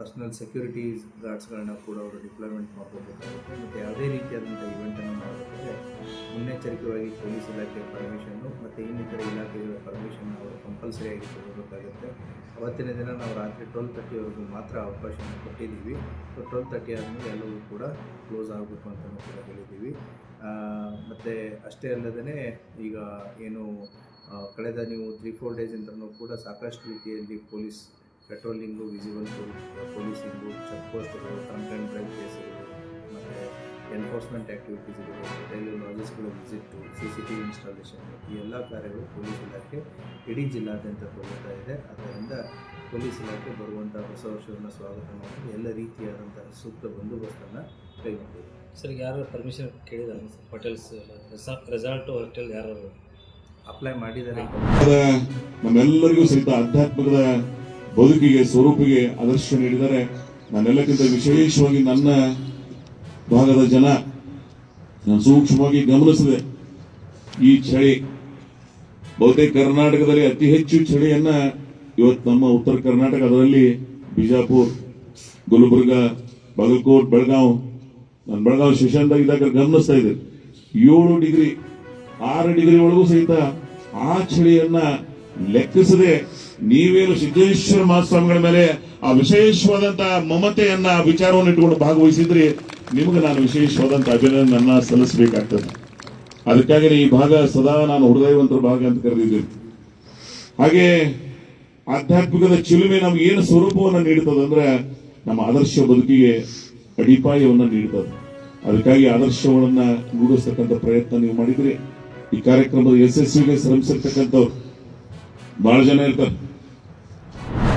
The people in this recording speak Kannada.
ಪರ್ಸನಲ್ ಸೆಕ್ಯೂರಿಟಿ ಗಾರ್ಡ್ಸ್ಗಳನ್ನ ಕೂಡ ಅವರು ಡಿಪ್ಲಾಯ್ಮೆಂಟ್ ಮಾಡ್ಕೋಬೇಕಾಗುತ್ತೆ. ಮತ್ತು ಯಾವುದೇ ರೀತಿಯಾದಂಥ ಇವೆಂಟನ್ನು ಮಾಡಬೇಕಾದ್ರೆ ಮುನ್ನೆಚ್ಚರಿಕೆಯಾಗಿ ಪೊಲೀಸ್ ಇಲಾಖೆ ಪರ್ಮಿಷನ್ನು ಮತ್ತು ಇನ್ನಿತರ ಇಲಾಖೆಗಳ ಪರ್ಮಿಷನ್ ಅವರು ಕಂಪಲ್ಸರಿಯಾಗಿ ತಗೋಬೇಕಾಗುತ್ತೆ. ಅವತ್ತಿನ ದಿನ ನಾವು ರಾತ್ರಿ 12:30ವರೆಗೂ ಮಾತ್ರ ಅವಕಾಶವನ್ನು ಕೊಟ್ಟಿದ್ದೀವಿ. ಸೊ 12:30 ಆದಮೇಲೆ ಎಲ್ಲವೂ ಕೂಡ ಕ್ಲೋಸ್ ಆಗಬೇಕು ಅಂತಲೂ ಕೂಡ ಹೇಳಿದ್ದೀವಿ. ಮತ್ತು ಅಷ್ಟೇ ಅಲ್ಲದೇ ಈಗ ಏನು ಕಳೆದ ನೀವು 3-4 ಡೇಸಿಂದನೂ ಕೂಡ ಸಾಕಷ್ಟು ರೀತಿಯಲ್ಲಿ police patrolling, visible policing, check ಪೋಸ್ಟ್ಗಳು, ಟ್ರಂಕ್ ಆ್ಯಂಡ್ ಡ್ರೈವ್ ಕೇಸುಗಳು, ಮತ್ತು ಎನ್ಫೋರ್ಸ್ಮೆಂಟ್ ಆ್ಯಕ್ಟಿವಿಟೀಸ್ಗಳು, ರೈಲ್ವೆ ಲಾಜಿಸ್ಟ್ಗಳು ವಿಸಿಟ್ಟು, CCTV ಇನ್ಸ್ಟಾಲೇಷನ್, ಈ ಎಲ್ಲ ಕಾರ್ಯಗಳು ಪೊಲೀಸ್ ಇಲಾಖೆ ಇಡೀ ಜಿಲ್ಲಾದ್ಯಂತ ತಗೋತಾ ಇದೆ. ಅದರಿಂದ ಪೊಲೀಸ್ ಇಲಾಖೆ ಬರುವಂಥ ಹೊಸ ವರ್ಷವನ್ನು ಸ್ವಾಗತ ಮಾಡಿ ಎಲ್ಲ ರೀತಿಯಾದಂಥ ಸೂಕ್ತ ಬಂದೋಬಸ್ತನ್ನು ಕೈಗೊಂಡಿದೆ. ಸರ್, ಯಾರು ಪರ್ಮಿಷನ್ ಕೇಳಿದ್ದಾರೆ ಸರ್? ಹೋಟೆಲ್ಸ್, ರೆಸಾರ್ಟ್ ಹೋಟೆಲ್ ಯಾರು ಅಪ್ಲೈ ಮಾಡಿದ್ದಾರೆ? ನಮ್ಮೆಲ್ಲರಿಗೂ ಸಹಿತ ಆಧ್ಯಾತ್ಮಿಕದ ಬದುಕಿಗೆ, ಸ್ವರೂಪಿಗೆ ಆದರ್ಶ ನೀಡಿದ್ದಾರೆ. ನಾನೆಲ್ಲಕ್ಕಿಂತ ವಿಶೇಷವಾಗಿ ನನ್ನ ಭಾಗದ ಜನ ನಾನು ಸೂಕ್ಷ್ಮವಾಗಿ ಗಮನಿಸಿದೆ. ಈ ಚಳಿ ಬಹುತೇಕ ಕರ್ನಾಟಕದಲ್ಲಿ ಅತಿ ಹೆಚ್ಚು ಚಳಿಯನ್ನ ಇವತ್ತು ನಮ್ಮ ಉತ್ತರ ಕರ್ನಾಟಕ, ಅದರಲ್ಲಿ ಬಿಜಾಪುರ, ಗುಲ್ಬರ್ಗ, ಬಾಗಲಕೋಟ್, ಬೆಳಗಾವ್, ನಾನು ಬೆಳಗಾವಿ ಸ್ಟೇಷನ್ದಾಗ ಇದ್ದಾಗ ಗಮನಿಸ್ತಾ ಇದ್ದೆ. 7 ಡಿಗ್ರಿ 6 ಡಿಗ್ರಿ ಒಳಗೂ ಸಹಿತ ಆ ಚಳಿಯನ್ನ ಲೆಕ್ಕಿಸದೆ ನೀವೇನು ಸಿದ್ದೇಶ್ವರ ಮಹಾಸ್ವಾಮಿಗಳ ಮೇಲೆ ಆ ವಿಶೇಷವಾದಂತಹ ಮಮತೆಯನ್ನ ವಿಚಾರವನ್ನು ಇಟ್ಟುಕೊಂಡು ಭಾಗವಹಿಸಿದ್ರಿ, ನಿಮಗೆ ನಾನು ವಿಶೇಷವಾದಂತ ಅಭಿನಂದನೆಯನ್ನ ಸಲ್ಲಿಸಬೇಕಾಗ್ತದೆ. ಅದಕ್ಕಾಗಿ ಈ ಭಾಗ ಸದಾ ನಾನು ಹೃದಯವಂತರ ಭಾಗ ಅಂತ ಕರೆದಿದ್ದೇನೆ. ಹಾಗೆ ಆಧ್ಯಾತ್ಮಿಕದ ಚಿಲುಮೆ ನಮ್ಗೆ ಏನು ಸ್ವರೂಪವನ್ನು ನೀಡುತ್ತದಂದ್ರೆ ನಮ್ಮ ಆದರ್ಶ ಬದುಕಿಗೆ ಅಡಿಪಾಯವನ್ನ ನೀಡುತ್ತದೆ. ಅದಕ್ಕಾಗಿ ಆದರ್ಶಗಳನ್ನ ರೂಢಿಸ್ತಕ್ಕಂಥ ಪ್ರಯತ್ನ ನೀವು ಮಾಡಿದ್ರಿ. ಈ ಕಾರ್ಯಕ್ರಮದ ಯಶಸ್ವಿಗೆ ಶ್ರಮಿಸಿರ್ತಕ್ಕಂಥವ್ರು ಬಹಳ ಜನ ಇರ್ತಾರೆ.